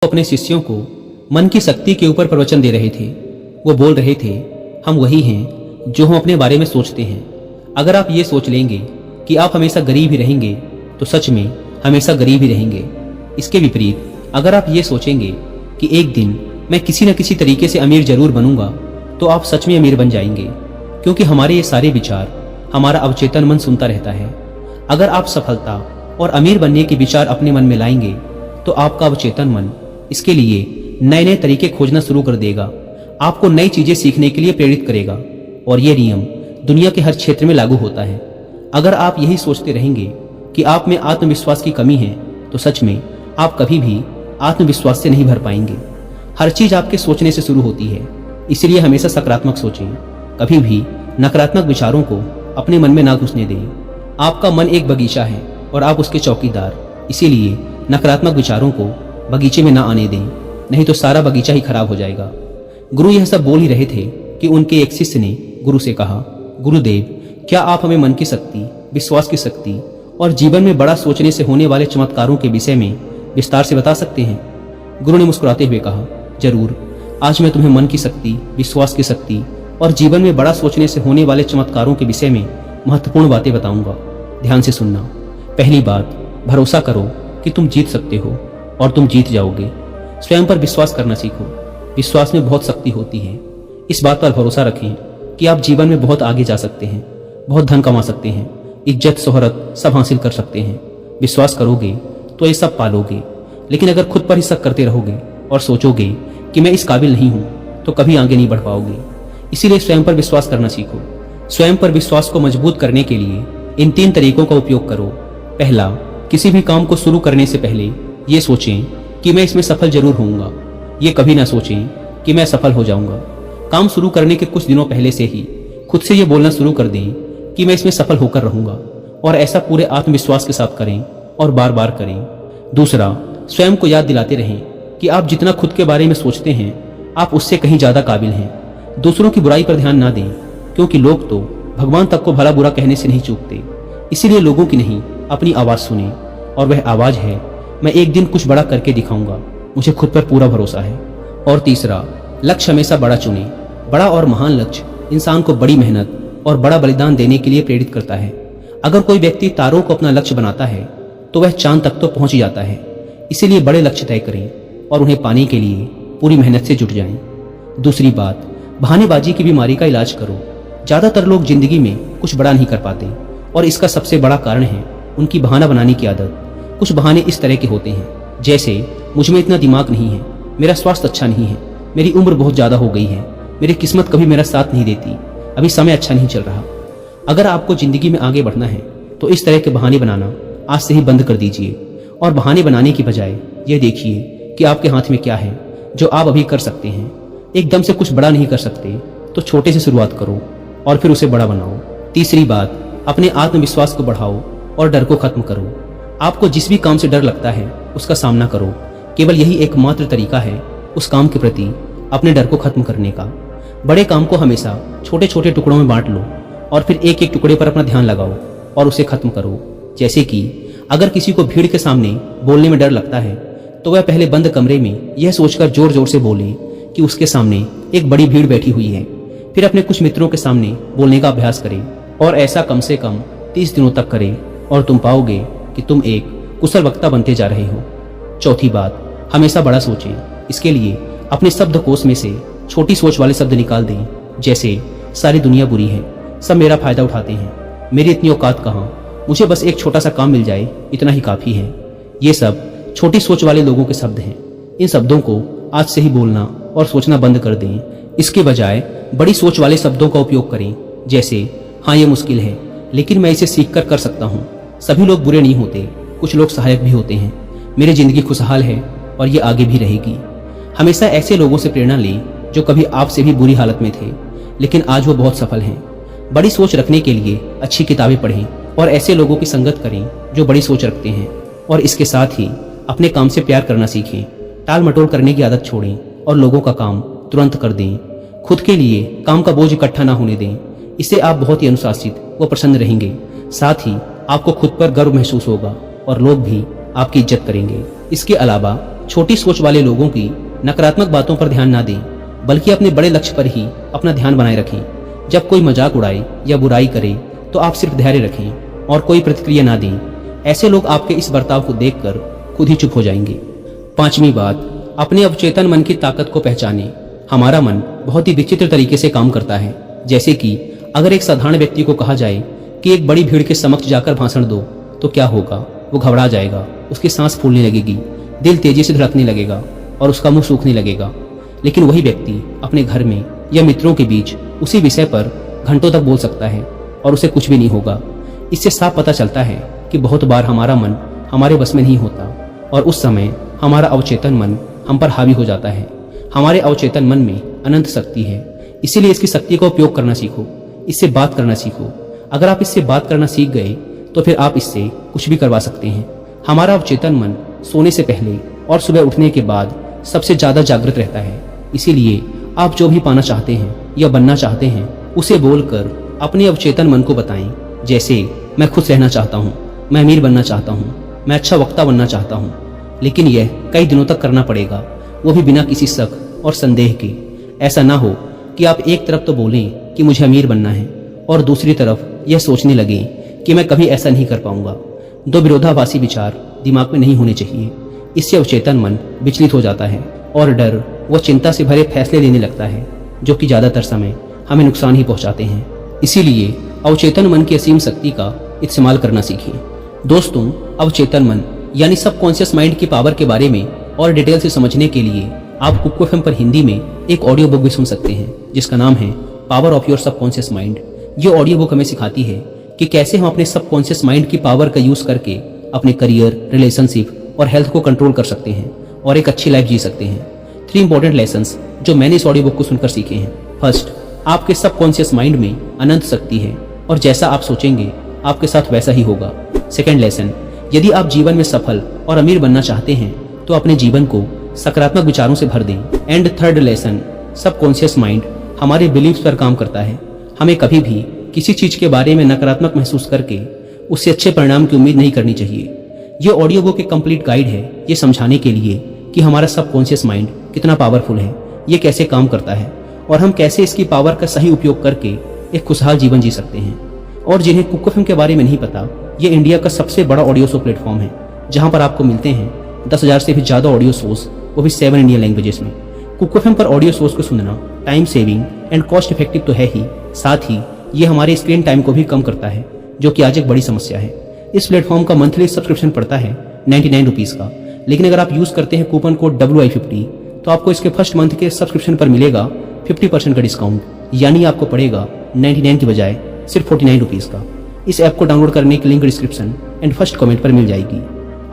अपने शिष्यों को मन की शक्ति के ऊपर प्रवचन दे रहे थे। वो बोल रहे थे, हम वही हैं जो हम अपने बारे में सोचते हैं। अगर आप ये सोच लेंगे कि आप हमेशा गरीब ही रहेंगे तो सच में हमेशा गरीब ही रहेंगे। इसके विपरीत अगर आप ये सोचेंगे कि एक दिन मैं किसी न किसी तरीके से अमीर जरूर बनूंगा तो आप सच में अमीर बन जाएंगे, क्योंकि हमारे ये सारे विचार हमारा अवचेतन मन सुनता रहता है। अगर आप सफलता और अमीर बनने के विचार अपने मन में लाएंगे तो आपका अवचेतन मन इसके लिए नए नए तरीके खोजना शुरू कर देगा, आपको नई चीजें सीखने के लिए प्रेरित करेगा। और यह नियम दुनिया के हर क्षेत्र में लागू होता है। अगर आप यही सोचते रहेंगे कि आप में आत्मविश्वास की कमी है तो सच में आप कभी भी आत्मविश्वास से नहीं भर पाएंगे। हर चीज आपके सोचने से शुरू होती है, इसलिए हमेशा सकारात्मक सोचें। कभी भी नकारात्मक विचारों को अपने मन में ना घुसने दें। आपका मन एक बगीचा है और आप उसके चौकीदार, इसीलिए नकारात्मक विचारों को बगीचे में ना आने दें, नहीं तो सारा बगीचा ही खराब हो जाएगा। गुरु यह सब बोल ही रहे थे कि उनके एक शिष्य ने गुरु से कहा, गुरुदेव, क्या आप हमें मन की शक्ति, विश्वास की शक्ति और जीवन में बड़ा सोचने से होने वाले चमत्कारों के विषय में विस्तार से बता सकते हैं? गुरु ने मुस्कुराते हुए कहा, जरूर। आज मैं तुम्हें मन की शक्ति, विश्वास की शक्ति और जीवन में बड़ा सोचने से होने वाले चमत्कारों के विषय में महत्वपूर्ण बातें बताऊंगा। ध्यान से सुनना। पहली बात, भरोसा करो कि तुम जीत सकते हो और तुम जीत जाओगे। स्वयं पर विश्वास करना सीखो। विश्वास में बहुत शक्ति होती है। इस बात पर भरोसा रखें कि आप जीवन में बहुत आगे जा सकते हैं, बहुत धन कमा सकते हैं, इज्जत शोहरत सब हासिल कर सकते हैं। विश्वास करोगे तो ये सब पालोगे। लेकिन अगर खुद पर ही शक करते रहोगे और सोचोगे कि मैं इस काबिल नहीं हूं तो कभी आगे नहीं बढ़ पाओगे। इसीलिए स्वयं पर विश्वास करना सीखो। स्वयं पर विश्वास को मजबूत करने के लिए इन 3 तरीकों का उपयोग करो। पहला, किसी भी काम को शुरू करने से पहले ये सोचें कि मैं इसमें सफल जरूर होऊंगा। ये कभी ना सोचें कि मैं सफल हो जाऊंगा। काम शुरू करने के कुछ दिनों पहले से ही खुद से ये बोलना शुरू कर दें कि मैं इसमें सफल होकर रहूंगा, और ऐसा पूरे आत्मविश्वास के साथ करें और बार बार करें। दूसरा, स्वयं को याद दिलाते रहें कि आप जितना खुद के बारे में सोचते हैं आप उससे कहीं ज्यादा काबिल हैं। दूसरों की बुराई पर ध्यान ना दें, क्योंकि लोग तो भगवान तक को भला बुरा कहने से नहीं चूकते। इसीलिए लोगों की नहीं, अपनी आवाज सुने, और वह आवाज है, मैं एक दिन कुछ बड़ा करके दिखाऊंगा, मुझे खुद पर पूरा भरोसा है। और तीसरा, लक्ष्य हमेशा बड़ा चुने। बड़ा और महान लक्ष्य इंसान को बड़ी मेहनत और बड़ा बलिदान देने के लिए प्रेरित करता है। अगर कोई व्यक्ति तारों को अपना लक्ष्य बनाता है तो वह चांद तक तो पहुंच ही जाता है। इसीलिए बड़े लक्ष्य तय करें और उन्हें पाने के लिए पूरी मेहनत से जुट जाएं। दूसरी बात, बहानेबाजी की बीमारी का इलाज करो। ज्यादातर लोग जिंदगी में कुछ बड़ा नहीं कर पाते, और इसका सबसे बड़ा कारण है उनकी बहाना बनाने की आदत। कुछ बहाने इस तरह के होते हैं, जैसे मुझ में इतना दिमाग नहीं है, मेरा स्वास्थ्य अच्छा नहीं है, मेरी उम्र बहुत ज्यादा हो गई है, मेरी किस्मत कभी मेरा साथ नहीं देती, अभी समय अच्छा नहीं चल रहा। अगर आपको जिंदगी में आगे बढ़ना है तो इस तरह के बहाने बनाना आज से ही बंद कर दीजिए, और बहाने बनाने की बजाय ये देखिए कि आपके हाथ में क्या है जो आप अभी कर सकते हैं। एकदम से कुछ बड़ा नहीं कर सकते तो छोटे से शुरुआत करो और फिर उसे बड़ा बनाओ। तीसरी बात, अपने आत्मविश्वास को बढ़ाओ और डर को खत्म करो। आपको जिस भी काम से डर लगता है उसका सामना करो। केवल यही एकमात्र तरीका है उस काम के प्रति अपने डर को खत्म करने का। बड़े काम को हमेशा छोटे छोटे टुकड़ों में बांट लो और फिर एक एक टुकड़े पर अपना ध्यान लगाओ और उसे खत्म करो। जैसे कि अगर किसी को भीड़ के सामने बोलने में डर लगता है तो वह पहले बंद कमरे में यह सोचकर जोर जोर से बोले कि उसके सामने एक बड़ी भीड़ बैठी हुई है। फिर अपने कुछ मित्रों के सामने बोलने का अभ्यास करें, और ऐसा कम से कम 30 दिनों तक करें, और तुम पाओगे कि तुम एक कुशल वक्ता बनते जा रहे हो। चौथी बात, हमेशा बड़ा सोचें। इसके लिए अपने शब्दकोश में से छोटी सोच वाले शब्द निकाल दें, जैसे सारी दुनिया बुरी है, सब मेरा फायदा उठाते हैं, मेरी इतनी औकात कहाँ, मुझे बस एक छोटा सा काम मिल जाए, इतना ही काफी है। ये सब छोटी सोच वाले लोगों के शब्द हैं। इन शब्दों को आज से ही बोलना और सोचना बंद कर दें। इसके बजाय बड़ी सोच वाले शब्दों का उपयोग करें, जैसे हाँ ये मुश्किल है लेकिन मैं इसे सीख कर सकता हूँ, सभी लोग बुरे नहीं होते, कुछ लोग सहायक भी होते हैं, मेरी जिंदगी खुशहाल है और ये आगे भी रहेगी। हमेशा ऐसे लोगों से प्रेरणा लें जो कभी आपसे भी बुरी हालत में थे लेकिन आज वो बहुत सफल हैं। बड़ी सोच रखने के लिए अच्छी किताबें पढ़ें और ऐसे लोगों की संगत करें जो बड़ी सोच रखते हैं। और इसके साथ ही अपने काम से प्यार करना सीखें। टाल मटोल करने की आदत छोड़ें और लोगों का काम तुरंत कर दें। खुद के लिए काम का बोझ इकट्ठा ना होने दें। इससे आप बहुत ही अनुशासित व प्रसन्न रहेंगे। साथ ही आपको खुद पर गर्व महसूस होगा और लोग भी आपकी इज्जत करेंगे। इसके अलावा छोटी सोच वाले लोगों की नकारात्मक बातों पर ध्यान ना दें, बल्कि अपने बड़े लक्ष्य पर ही अपना ध्यान बनाए रखें। जब कोई मजाक उड़ाए या बुराई करे तो आप सिर्फ धैर्य रखें और कोई प्रतिक्रिया ना दें। ऐसे लोग आपके इस बर्ताव को देखकर खुद ही चुप हो जाएंगे। पांचवी बात, अपने अवचेतन मन की ताकत को पहचानें। हमारा मन बहुत ही विचित्र तरीके से काम करता है। जैसे कि अगर एक साधारण व्यक्ति को कहा जाए कि एक बड़ी भीड़ के समक्ष जाकर भाषण दो, तो क्या होगा? वो घबरा जाएगा, उसकी सांस फूलने लगेगी, दिल तेजी से धड़कने लगेगा और उसका मुंह सूखने लगेगा। लेकिन वही व्यक्ति अपने घर में या मित्रों के बीच उसी विषय पर घंटों तक बोल सकता है और उसे कुछ भी नहीं होगा। इससे साफ पता चलता है कि बहुत बार हमारा मन हमारे बस में नहीं होता और उस समय हमारा अवचेतन मन हम पर हावी हो जाता है। हमारे अवचेतन मन में अनंत शक्ति है, इसीलिए इसकी शक्ति का उपयोग करना सीखो, इससे बात करना सीखो। अगर आप इससे बात करना सीख गए तो फिर आप इससे कुछ भी करवा सकते हैं। हमारा अवचेतन मन सोने से पहले और सुबह उठने के बाद सबसे ज्यादा जागृत रहता है। इसीलिए आप जो भी पाना चाहते हैं या बनना चाहते हैं उसे बोलकर अपने अवचेतन मन को बताएं। जैसे मैं खुश रहना चाहता हूँ, मैं अमीर बनना चाहता हूँ, मैं अच्छा वक्ता बनना चाहता हूँ। लेकिन यह कई दिनों तक करना पड़ेगा, वो भी बिना किसी शक और संदेह के। ऐसा ना हो कि आप एक तरफ तो बोलें कि मुझे अमीर बनना है और दूसरी तरफ यह सोचने लगे कि मैं कभी ऐसा नहीं कर पाऊंगा। दो विरोधाभासी विचार दिमाग में नहीं होने चाहिए। इससे अवचेतन मन विचलित हो जाता है और डर व चिंता से भरे फैसले लेने लगता है, जो कि ज्यादातर समय हमें नुकसान ही पहुंचाते हैं। इसीलिए अवचेतन मन की असीम शक्ति का इस्तेमाल करना सीखिए। दोस्तों, अवचेतन मन यानी सबकॉन्शियस माइंड की पावर के बारे में और डिटेल से समझने के लिए आप कुकू एफएम पर हिंदी में एक ऑडियो बुक भी सुन सकते हैं, जिसका नाम है power of your subconscious mind. ये ऑडियो बुक हमें सिखाती है कि कैसे हम अपने सबकॉन्शियस माइंड की पावर का यूज करके अपने करियर, रिलेशनशिप और हेल्थ को कंट्रोल कर सकते हैं और एक अच्छी लाइफ जी सकते हैं। 3 इंपॉर्टेंट लेसन्स जो मैंने इस ऑडियो बुक को सुनकर सीखे हैं। फर्स्ट, आपके सबकॉन्शियस माइंड में अनंत शक्ति है और जैसा आप सोचेंगे आपके साथ वैसा ही होगा। सेकेंड लेसन, यदि आप जीवन में सफल और अमीर बनना चाहते हैं तो अपने जीवन को सकारात्मक विचारों से भर दें। And third lesson, subconscious mind हमारे बिलीव्स पर काम करता है। हमें कभी भी किसी चीज के बारे में नकारात्मक महसूस करके उससे अच्छे परिणाम की उम्मीद नहीं करनी चाहिए। ये ऑडियो बुक एक कंप्लीट गाइड है ये समझाने के लिए कि हमारा सबकॉन्शियस माइंड कितना पावरफुल है, ये कैसे काम करता है और हम कैसे इसकी पावर का सही उपयोग करके एक खुशहाल जीवन जी सकते हैं। और जिन्हें कुकू एफएम के बारे में नहीं पता, ये इंडिया का सबसे बड़ा ऑडियो शो प्लेटफॉर्म है, जहां पर आपको मिलते हैं 10,000 से भी ज्यादा ऑडियो शोज, वो भी 7 इंडियन लैंग्वेजेस में। कुकू एफएम पर ऑडियो शोज को सुनना time saving and cost effective तो है ही, साथ ही ये हमारे स्क्रीन टाइम को भी कम करता है, जो कि आज एक बड़ी समस्या है। इस प्लेटफॉर्म का मंथली सब्सक्रिप्शन पड़ता है 99 रुपीज का, लेकिन अगर आप यूज करते हैं कूपन कोड WI50 तो आपको इसके फर्स्ट मंथ के सब्सक्रिप्शन पर मिलेगा 50% का डिस्काउंट, यानी आपको पड़ेगा 99 की बजाय सिर्फ 49 रुपीज का। इस ऐप को डाउनलोड करने की link description and first comment पर मिल जाएगी।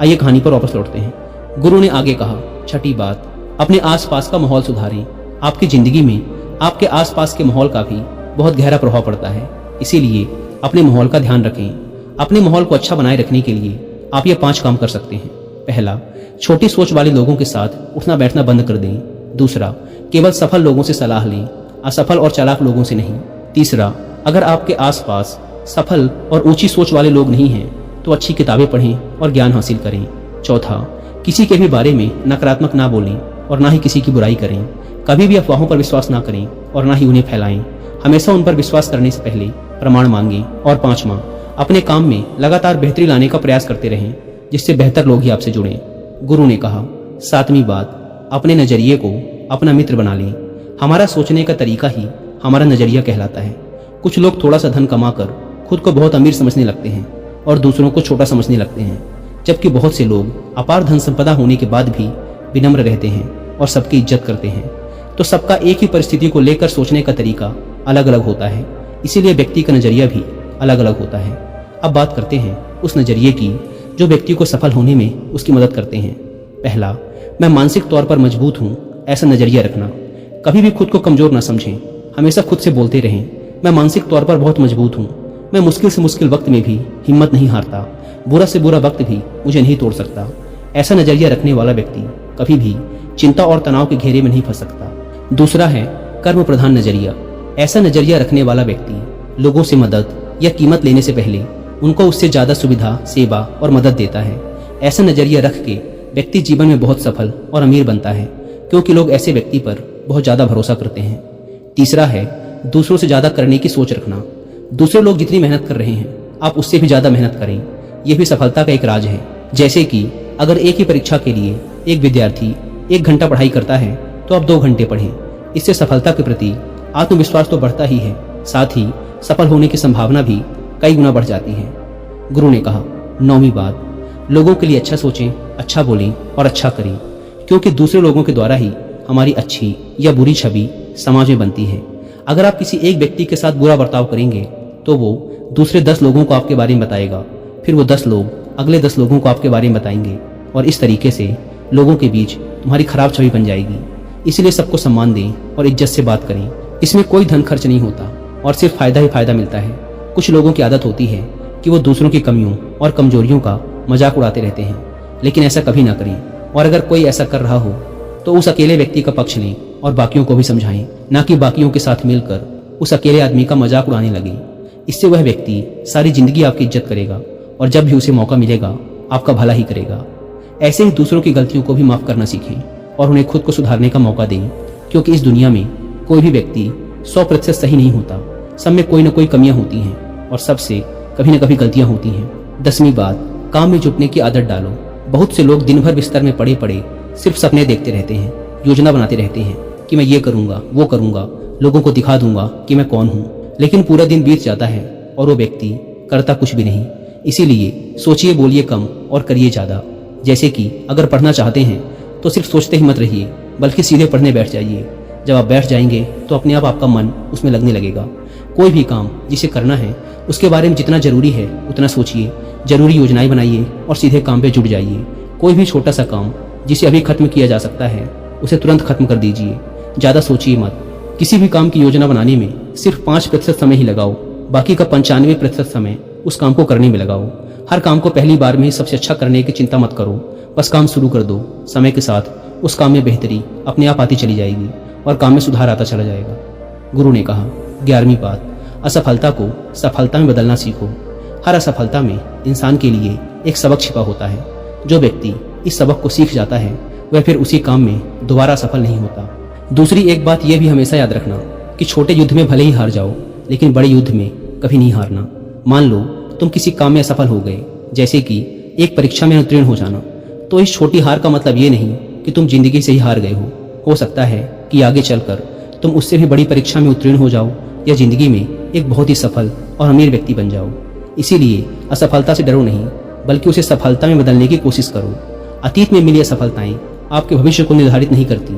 आइए कहानी पर वापस लौटते हैं। गुरु ने आगे कहा, छठी बात, अपने आसपास का माहौल सुधारें। आपकी जिंदगी में आपके आसपास के माहौल का भी बहुत गहरा प्रभाव पड़ता है, इसीलिए अपने माहौल का ध्यान रखें। अपने माहौल को अच्छा बनाए रखने के लिए आप ये 5 काम कर सकते हैं। पहला, छोटी सोच वाले लोगों के साथ उठना बैठना बंद कर दें। दूसरा, केवल सफल लोगों से सलाह लें, असफल और चालाक लोगों से नहीं। तीसरा, अगर आपके आसपास सफल और ऊंची सोच वाले लोग नहीं हैं तो अच्छी किताबें पढ़ें और ज्ञान हासिल करें। चौथा, किसी के भी बारे में नकारात्मक ना बोलें और ना ही किसी की बुराई करें। कभी भी अफवाहों पर विश्वास ना करें और ना ही उन्हें फैलाएं। हमेशा उन पर विश्वास करने से पहले प्रमाण मांगें। और पांचवा, अपने काम में लगातार बेहतरी लाने का प्रयास करते रहें, जिससे बेहतर लोग ही आपसे जुड़ें। गुरु ने कहा, सातवीं बात, अपने नजरिए को अपना मित्र बना लें। हमारा सोचने का तरीका ही हमारा नजरिया कहलाता है। कुछ लोग थोड़ा सा धन कमाकर खुद को बहुत अमीर समझने लगते हैं और दूसरों को छोटा समझने लगते हैं, जबकि बहुत से लोग अपार धन संपदा होने के बाद भी विनम्र रहते हैं और सबकी इज्जत करते हैं। तो सबका एक ही परिस्थिति को लेकर सोचने का तरीका अलग अलग होता है, इसीलिए व्यक्ति का नजरिया भी अलग अलग होता है। अब बात करते हैं उस नजरिए की जो व्यक्ति को सफल होने में उसकी मदद करते हैं। पहला, मैं मानसिक तौर पर मजबूत हूँ, ऐसा नजरिया रखना। कभी भी खुद को कमजोर ना समझें, हमेशा खुद से बोलते रहें, मैं मानसिक तौर पर बहुत मजबूत हूँ, मैं मुश्किल से मुश्किल वक्त में भी हिम्मत नहीं हारता, बुरा से बुरा वक्त भी मुझे नहीं तोड़ सकता। ऐसा नजरिया रखने वाला व्यक्ति कभी भी चिंता और तनाव के घेरे में नहीं फंस सकता। दूसरा है कर्म प्रधान नजरिया। ऐसा नजरिया रखने वाला व्यक्ति लोगों से मदद या कीमत लेने से पहले उनको उससे ज्यादा सुविधा, सेवा और मदद देता है। ऐसा नजरिया रख के व्यक्ति जीवन में बहुत सफल और अमीर बनता है, क्योंकि लोग ऐसे व्यक्ति पर बहुत ज़्यादा भरोसा करते हैं। तीसरा है दूसरों से ज़्यादा करने की सोच रखना। दूसरे लोग जितनी मेहनत कर रहे हैं आप उससे भी ज़्यादा मेहनत करें, यह भी सफलता का एक राज है। जैसे कि अगर एक ही परीक्षा के लिए एक विद्यार्थी 1 घंटा पढ़ाई करता है तो आप 2 घंटे पढ़ें। इससे सफलता के प्रति आत्मविश्वास तो बढ़ता ही है, साथ ही सफल होने की संभावना भी कई गुना बढ़ जाती है। गुरु ने कहा, 9वीं बात, लोगों के लिए अच्छा सोचें, अच्छा बोलें और अच्छा करें, क्योंकि दूसरे लोगों के द्वारा ही हमारी अच्छी या बुरी छवि समाज में बनती है। अगर आप किसी एक व्यक्ति के साथ बुरा बर्ताव करेंगे तो वो दूसरे 10 लोगों को आपके बारे में बताएगा, फिर वो 10 लोग अगले 10 लोगों को आपके बारे में बताएंगे और इस तरीके से लोगों के बीच तुम्हारी खराब छवि बन जाएगी। इसलिए सबको सम्मान दें और इज्जत से बात करें। इसमें कोई धन खर्च नहीं होता और सिर्फ फायदा ही फायदा मिलता है। कुछ लोगों की आदत होती है कि वो दूसरों की कमियों और कमजोरियों का मजाक उड़ाते रहते हैं, लेकिन ऐसा कभी ना करें। और अगर कोई ऐसा कर रहा हो तो उस अकेले व्यक्ति का पक्ष लें और बाकियों को भी समझाएं, ना कि बाकियों के साथ मिलकर उस अकेले आदमी का मजाक उड़ाने लगे। इससे वह व्यक्ति सारी जिंदगी आपकी इज्जत करेगा और जब भी उसे मौका मिलेगा आपका भला ही करेगा। ऐसे ही दूसरों की गलतियों को भी माफ करना सीखें और उन्हें खुद को सुधारने का मौका दें, क्योंकि इस दुनिया में कोई भी व्यक्ति 100% सही नहीं होता। सब में कोई ना कोई कमियां होती हैं और सबसे कभी न कभी गलतियां होती हैं। 10वीं बात, काम में जुटने की आदत डालो। बहुत से लोग दिन भर बिस्तर में पड़े पड़े सिर्फ सपने देखते रहते हैं, योजना बनाते रहते हैं कि मैं ये करूंगा, वो करूंगा, लोगों को दिखा दूंगा कि मैं कौन हूँ, लेकिन पूरा दिन बीत जाता है और वो व्यक्ति करता कुछ भी नहीं। इसीलिए सोचिए, बोलिए कम और करिए ज़्यादा। जैसे कि अगर पढ़ना चाहते हैं तो सिर्फ सोचते ही मत रहिए, बल्कि सीधे पढ़ने बैठ जाइए। जब आप बैठ जाएंगे तो अपने आप आपका मन उसमें लगने लगेगा। कोई भी काम जिसे करना है उसके बारे में जितना जरूरी है उतना सोचिए, जरूरी योजनाएं बनाइए और सीधे काम पे जुट जाइए। कोई भी छोटा सा काम जिसे अभी खत्म किया जा सकता है उसे तुरंत खत्म कर दीजिए। ज़्यादा सोचिए मत। किसी भी काम की योजना बनाने में सिर्फ 5% समय ही लगाओ, बाकी का 95% समय उस काम को करने में लगाओ। हर काम को पहली बार में ही सबसे अच्छा करने की चिंता मत करो, बस काम शुरू कर दो। समय के साथ उस काम में बेहतरी अपने आप आती चली जाएगी और काम में सुधार आता चला जाएगा। गुरु ने कहा, 11वीं बात, असफलता को सफलता में बदलना सीखो। हर असफलता में इंसान के लिए एक सबक छिपा होता है। जो व्यक्ति इस सबक को सीख जाता है वह फिर उसी काम में दोबारा सफल नहीं होता। दूसरी एक बात यह भी हमेशा याद रखना कि छोटे युद्ध में भले ही हार जाओ, लेकिन बड़े युद्ध में कभी नहीं हारना। मान लो तुम किसी काम में असफल हो गए, जैसे कि एक परीक्षा में उत्तीर्ण हो जाना, तो इस छोटी हार का मतलब ये नहीं कि तुम जिंदगी से ही हार गए हो। हो सकता है कि आगे चलकर तुम उससे भी बड़ी परीक्षा में उत्तीर्ण हो जाओ या जिंदगी में एक बहुत ही सफल और अमीर व्यक्ति बन जाओ। इसीलिए असफलता से डरो नहीं, बल्कि उसे सफलता में बदलने की कोशिश करो। अतीत में मिली असफलताएं आपके भविष्य को निर्धारित नहीं करती,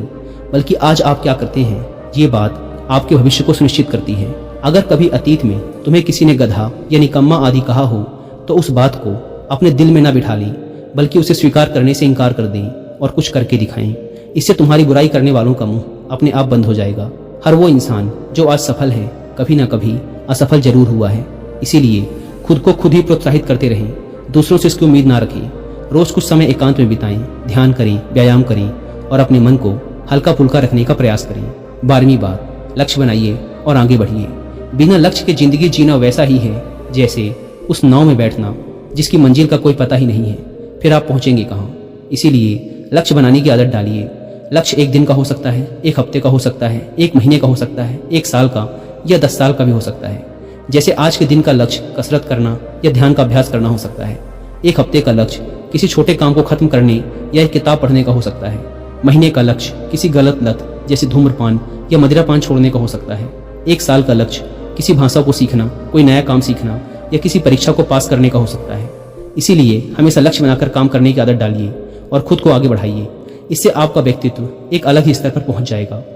बल्कि आज आप क्या करते हैं ये बात आपके भविष्य को सुनिश्चित करती है। अगर कभी अतीत में तुम्हें किसी ने गधा या निकम्मा आदि कहा हो तो उस बात को अपने दिल में ना बिठा लें, बल्कि उसे स्वीकार करने से इनकार कर दें और कुछ करके दिखाएं। इससे तुम्हारी बुराई करने वालों का मुंह अपने आप बंद हो जाएगा। हर वो इंसान जो आज सफल है कभी ना कभी असफल जरूर हुआ है। इसीलिए खुद को खुद ही प्रोत्साहित करते रहें, दूसरों से इसकी उम्मीद ना रखें। रोज कुछ समय एकांत में बिताएं, ध्यान करें, व्यायाम करें और अपने मन को हल्का फुल्का रखने का प्रयास करें। 12वीं बात, लक्ष्य बनाइए और आगे बढ़िए। बिना लक्ष्य के जिंदगी जीना वैसा ही है जैसे उस नाव में बैठना जिसकी मंजिल का कोई पता ही नहीं है, फिर आप पहुंचेंगे कहाँ। इसीलिए लक्ष्य बनाने की आदत डालिए। लक्ष्य 1 दिन का हो सकता है, 1 हफ्ते का हो सकता है, 1 महीने का हो सकता है, 1 साल का या 10 साल का भी हो सकता है। जैसे आज के दिन का लक्ष्य कसरत करना या ध्यान का अभ्यास करना हो सकता है। 1 हफ्ते का लक्ष्य किसी छोटे काम को खत्म करने या एक किताब पढ़ने का हो सकता है। महीने का लक्ष्य किसी गलत लत जैसे धूम्रपान या मदिरापान छोड़ने का हो सकता है। 1 साल का लक्ष्य किसी भाषा को सीखना, कोई नया काम सीखना या किसी परीक्षा को पास करने का हो सकता है। इसीलिए हमेशा लक्ष्य बनाकर काम करने की आदत डालिए और खुद को आगे बढ़ाइए। इससे आपका व्यक्तित्व एक अलग ही स्तर पर पहुंच जाएगा।